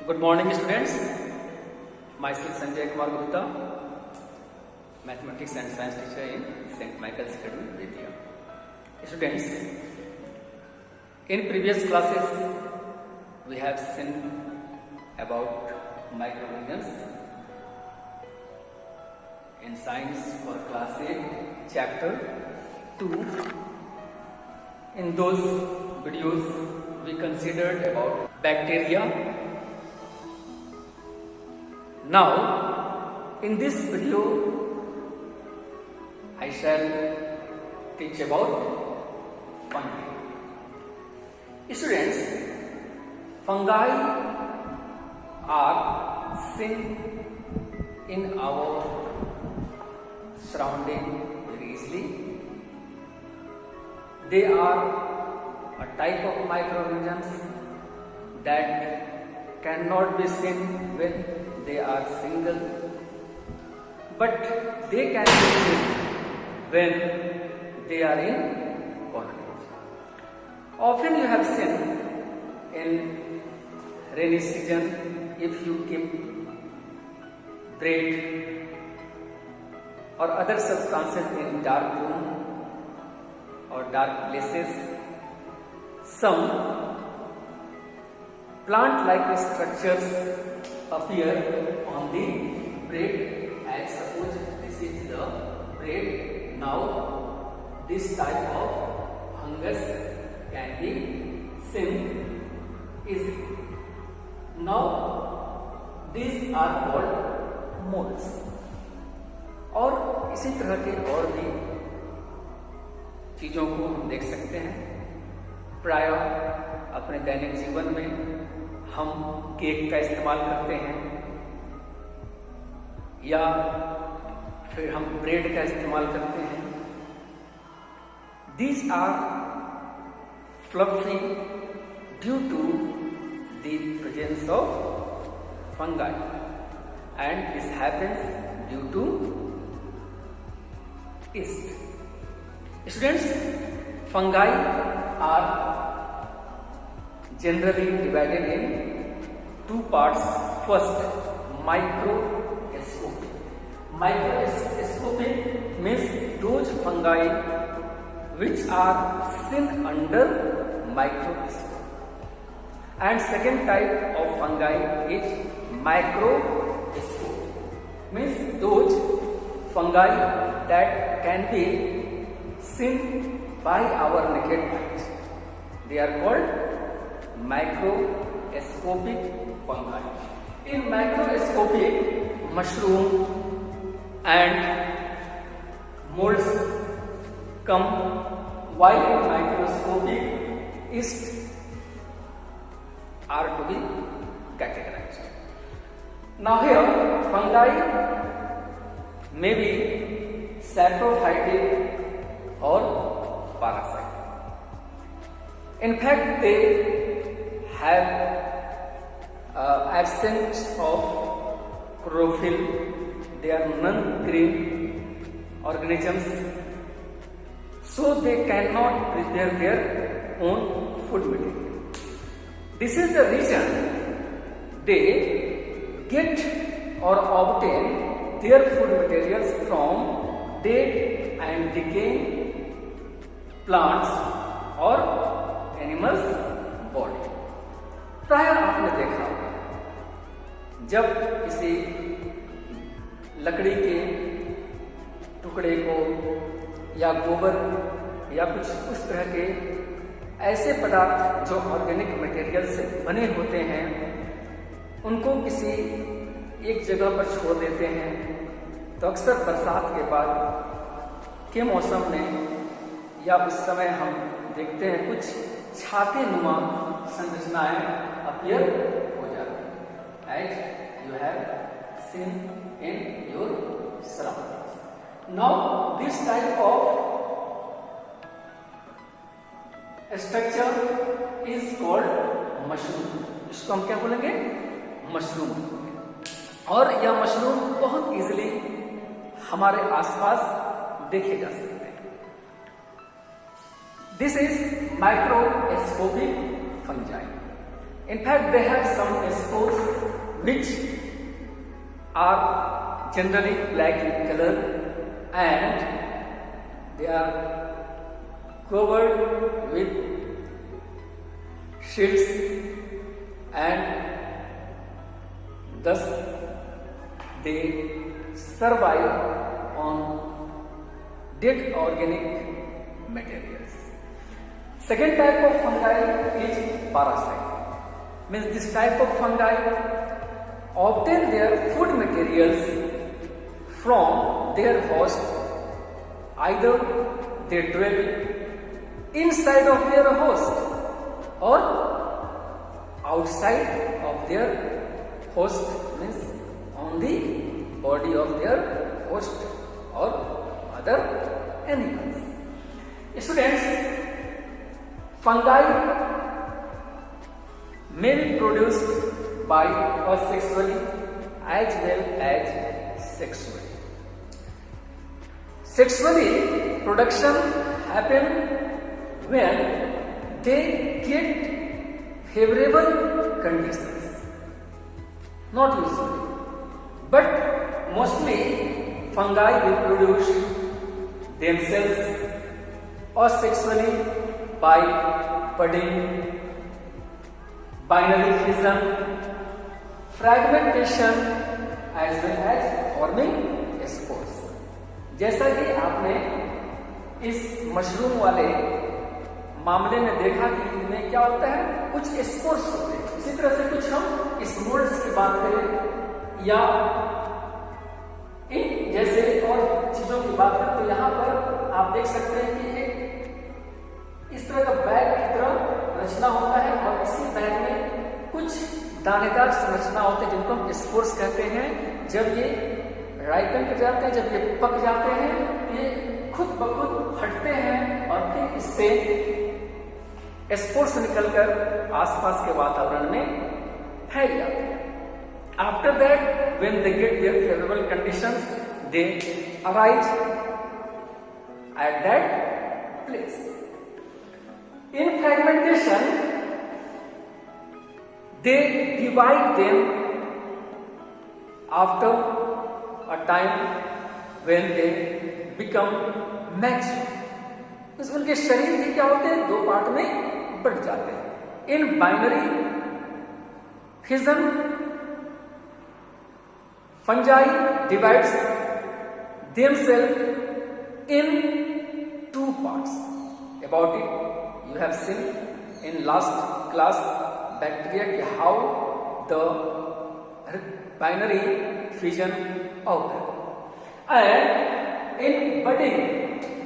Good morning, students. Myself Sanjay Kumar Gupta, mathematics and science teacher in St. Michael's Academy, Vidya. Students, in previous classes, we have seen about microorganisms in science for class 8, chapter 2. In those videos, we considered about bacteria. Now, in this video, I shall teach about fungi. Students, fungi are seen in our surrounding very easily. They are a type of microorganisms that cannot be seen when they are single, but they can be seen when they are in colonies. Often you have seen in rainy season, if you keep bread or other substances in dark room or dark places, some plant-like structures appear on the bread. As suppose this is the bread. Now this type of fungus can be seen easily. Now these are called molds. और इसी तरह के और भी चीजों को हम देख सकते हैं. प्रायः अपने दैनिक जीवन में हम केक का इस्तेमाल करते हैं या फिर हम ब्रेड का इस्तेमाल करते हैं. These are fluffy due to the presence of fungi, and this happens due to yeast. Students, fungi are generally divided in two parts. First, microscopic. Microscopic means those fungi which are seen under microscope. And second type of fungi is macroscopic, means those fungi that can be seen by our naked eye. They are called macroscopic fungi. In macroscopic, mushroom and molds come, while in microscopic, yeast are to be categorized. Now here, fungi may be saprophytic or parasite. In fact, they have absence of chlorophyll. They are non-green organisms, so they cannot prepare their own food material. This is the reason they get or obtain their food materials from dead and decaying plants or animals body. प्राय आपने देखा होगा जब किसी लकड़ी के टुकड़े को या गोबर या कुछ उस तरह के ऐसे पदार्थ जो ऑर्गेनिक मटेरियल से बने होते हैं, उनको किसी एक जगह पर छोड़ देते हैं, तो अक्सर बरसात के बाद के मौसम में या उस समय हम देखते हैं कुछ छाते नुमा संरचनाएं अपीयर हो जाती हैं, as you have seen in your surroundings. Now this type of structure is called mushroom. इसको हम क्या बोलेंगे? मशरूम. और यह मशरूम बहुत इजीली हमारे आसपास देखे जा सकते हैं. This is microscopic fungi. In fact, they have some spores which are generally black in color and they are covered with shields and thus they survive on dead organic materials. Second type of fungi is parasite. Means this type of fungi obtain their food materials from their host. Either they dwell inside of their host or outside of their host, means on the body of their host or other animals. Students, fungi may be produced by asexually as well as sexually. Sexually, production happen when they get favorable conditions. Not usually, but mostly fungi will produce themselves asexually by budding, binary fission, fragmentation as well as forming spores. जैसा कि आपने इस mushroom वाले मामले में देखा कि इनमें क्या होता है, कुछ स्पोर्स होते हैं। इसी तरह से कुछ हम इस मोल्ड्स की बात करें या इन जैसे और चीजों की बात करें तो यहाँ पर आप देख सकते हैं कि एक इस तरह का बैग की तरह रचना होता है और इसी बैग में कुछ दानेदार संरचना होते हैं जिनको हम स्पोर्स कहते हैं। जब ये राइपन कर जाते हैं, जब ये पक जाते हैं, ये खुद ब खुद फटते हैं और फिर इससे स्पोर्स निकलकर आसपास के वातावरण में फैल जाते हैं। After that, when they get their favorable conditions, they arise at that place. In fragmentation, they divide them after a time when they become mature. तो उनके शरीर भी क्या होते हैं, दो पार्ट में बढ़ जाते हैं। In binary fission fungi divides themselves in two parts. About it you have seen in last class bacteria how the binary fission occurs. And in budding,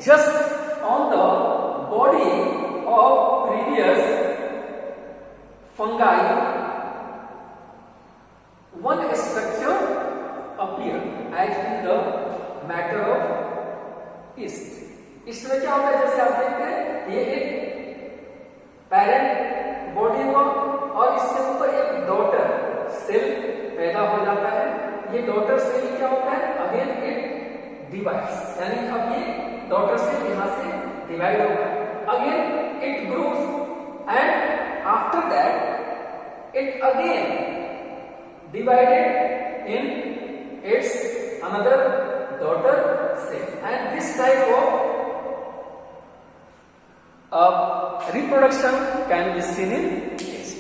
just on the body of previous fungi, one structure appear as in the matter of yeast. इसमें क्या होता है, जैसे आप देखते हैं ये एक पैरेंट बॉडी हुआ और इसके ऊपर एक डॉटर सेल पैदा हो जाता है। ये डॉटर सेल क्या होता है, अगेन इट डिवाइड्स, यानी अब ये डॉटर सेल यहां से डिवाइड होगा, again it grows and after that it again divided in its another daughter cell, and this type of reproduction can be seen in yeast.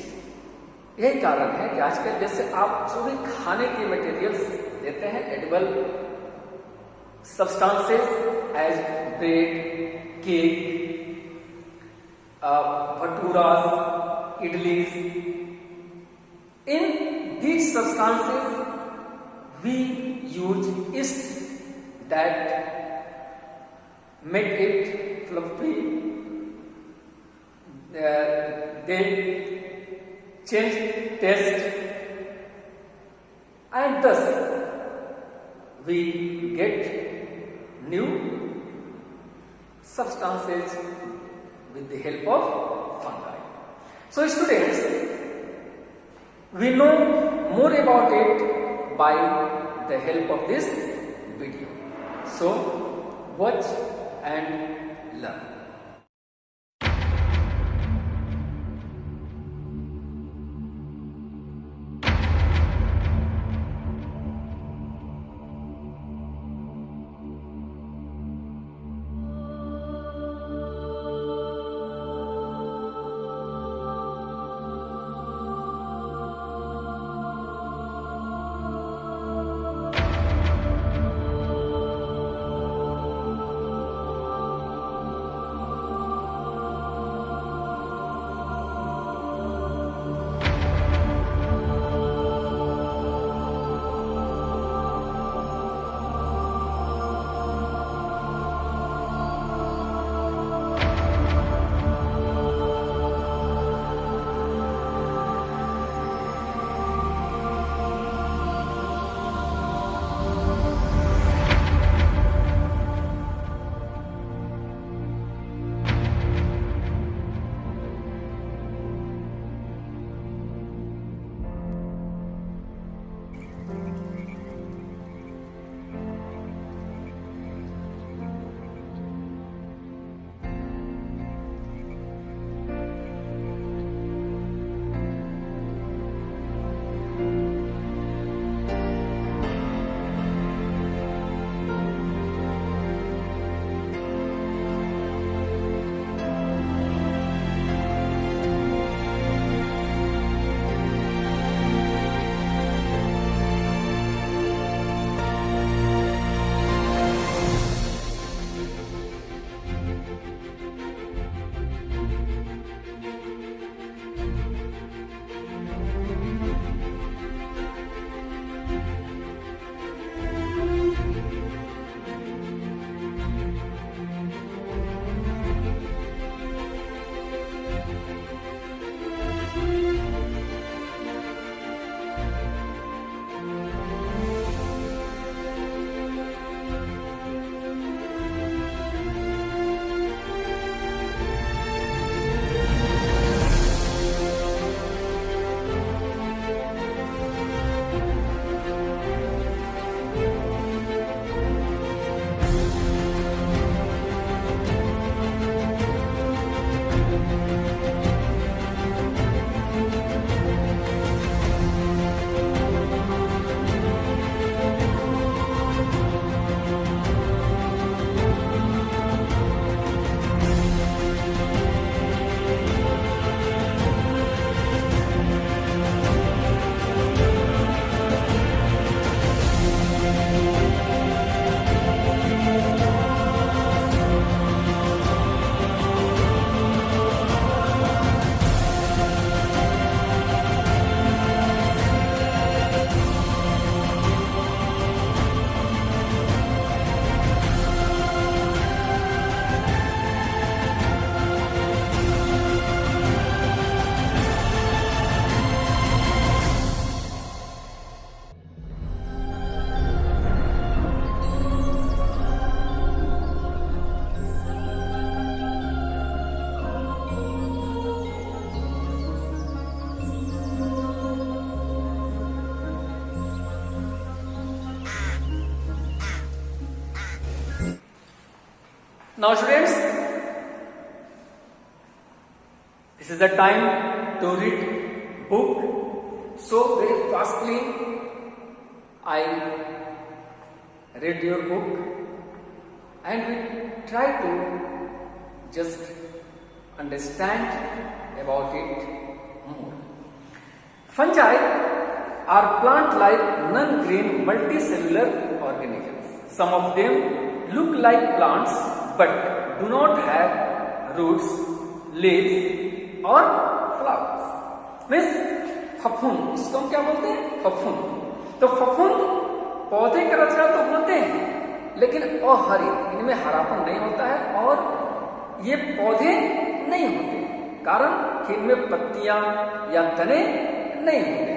यही कारण है कि आजकल जैसे आप जो भी खाने के मटेरियल्स देते हैं, edible substances as bread, cake, bhaturas, idlis, in these substances we use yeast that make it fluffy. They change taste, and thus we get new substances with the help of fungi. So students, we know more about it by the help of this video. So watch and learn. Now students, this is the time to read book. So very fastly I read your book and we try to just understand about it more. Fungi are plant-like non-green multicellular organisms. Some of them look like plants but do not have roots, leaves or flowers. Means फफूंद, इसको हम क्या बोलते हैं? फफूंद. तो फफूंद पौधे की रचना तो होते हैं लेकिन अहरित, इनमें हरापन नहीं होता है और ये पौधे नहीं होते, कारण कि इनमें पत्तियां या तने नहीं होते.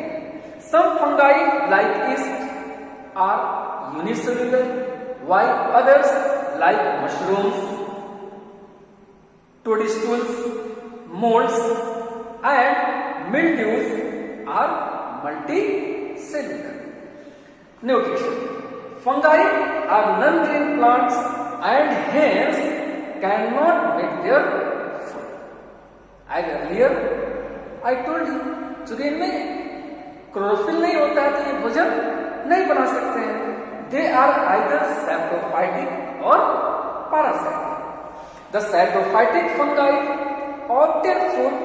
Some fungi like yeast are unicellular, while others like mushrooms, toadstools, molds, and mildews are multicellular. Nutrition. Fungi are non-green plants and hence cannot make their food. As earlier I told you, चूंकि इनमें chlorophyll नहीं होता है तो ये भोजन नहीं बना सकते हैं. They are either saprophytic or parasitic. The saprophytic fungi obtain food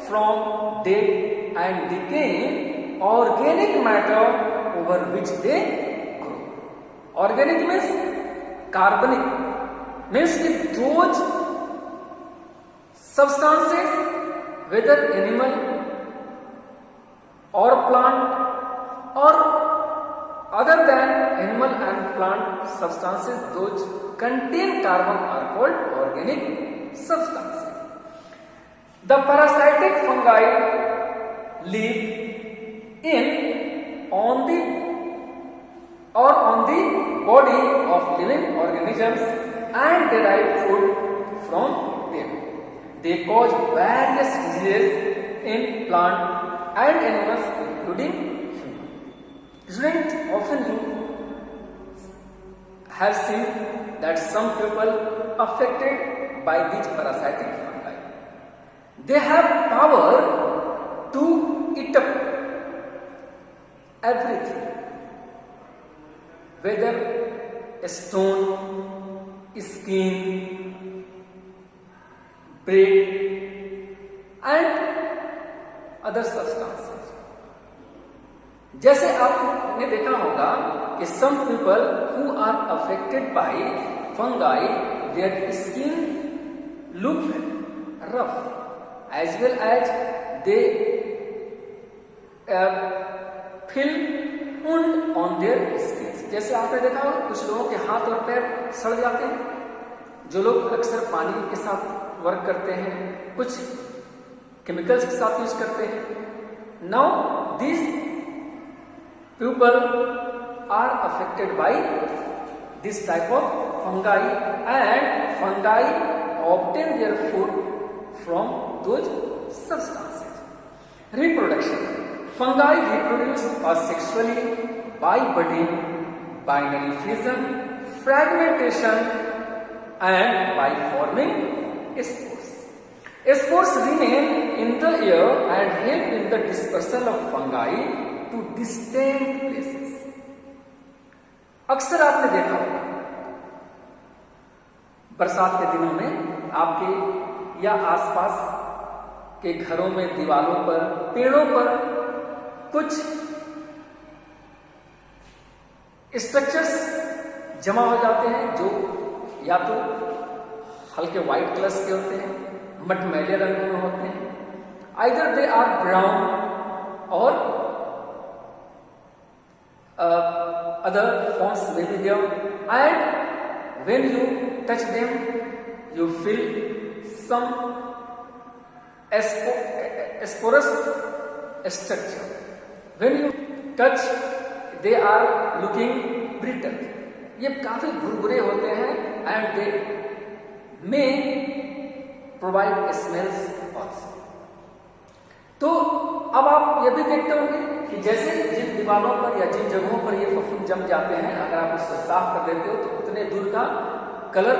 from dead and decaying organic matter over which they grow. Organic means carbonic, means with those substances, whether animal or plant or other than animal and plant substances, those contain carbon are called organic substances. The parasitic fungi live in, on the body of living organisms and derive food from them. They cause various diseases in plant and animals including human. Students, often you have seen that some people affected by these parasitic fungi, they have power to eat up everything, whether a stone, skin, bread and other substances. जैसे आपने देखा होगा कि some people who are affected by fungi, their skin look rough as well as they feel wound on their skin. जैसे आपने देखा होगा कुछ लोगों के हाथ और पैर सड़ जाते हैं, जो लोग अक्सर पानी के साथ वर्क करते हैं, कुछ केमिकल्स के साथ यूज करते हैं. Now these people are affected by this type of fungi and fungi obtain their food from those substances. Reproduction. Fungi reproduce asexually by budding, binary fission, fragmentation and by forming spores. Spores remain in the air and help in the dispersal of fungi to distant places. अक्सर आपने देखा होगा बरसात के दिनों में आपके या आसपास के घरों में दीवारों पर, पेड़ों पर कुछ स्ट्रक्चर्स जमा हो जाते हैं जो या तो हल्के व्हाइट कलर के होते हैं, मटमैले रंग में होते हैं, आइदर दे आर ब्राउन और other forms may be there, and when you touch them you feel some sporous structure. When you touch they are looking brittle. ये काफी भुरभुरे होते हैं and they may provide smells also. तो अब आप ये भी देखते होंगे कि जैसे जिन दीवारों पर या जिन जगहों पर ये फफूंद जम जाते हैं, अगर आप उसको साफ कर देते हो तो उतने दूर का कलर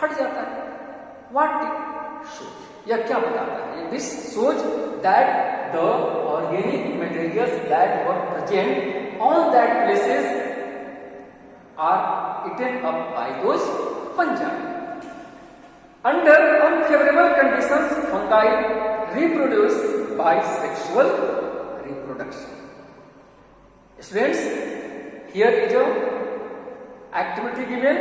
हट जाता है। What it shows? यह क्या बताता है? This shows that the organic materials that were present on that places are eaten up by those fungi. Under unfavorable conditions, fungi reproduce by sexual reproduction. Students, here is a activity given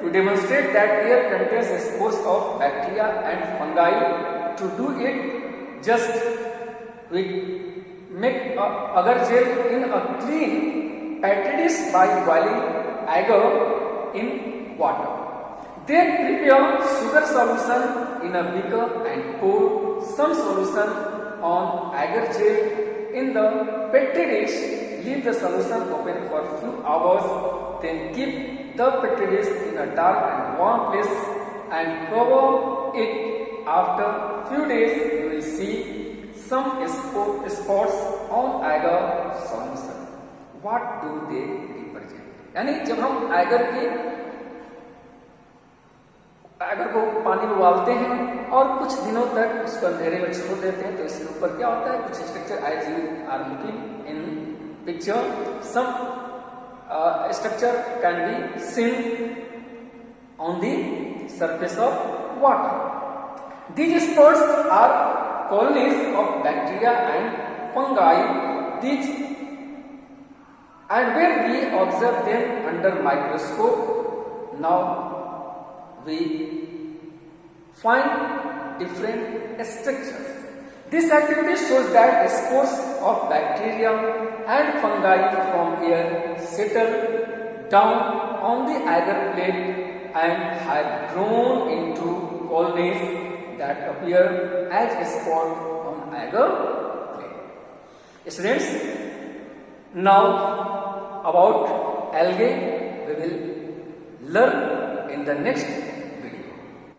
to demonstrate that air contains spores of bacteria and fungi. To do it, just we make a agar gel in a clean petri dish by boiling agar in water. Then prepare sugar solution in a beaker and pour some solution on agar gel in the petri dish. Leave the solution open for a few hours. Then keep the petri dish in a dark and warm place and cover it. After few days, you will see some spots on agar solution. What do they represent? यानी जब हम agar को पानी में उबालते हैं और कुछ दिनों तक उसको अंधेरे में छोड़ देते हैं, तो इसके ऊपर क्या होता है? कुछ structure as you are looking in picture, some structure can be seen on the surface of water. These spores are colonies of bacteria and fungi. And when we observe them under microscope, now we find different structures. This activity shows that spores of bacteria and fungi from air settle down on the agar plate and have grown into colonies that appear as spores on agar plate. Students, now about algae we will learn in the next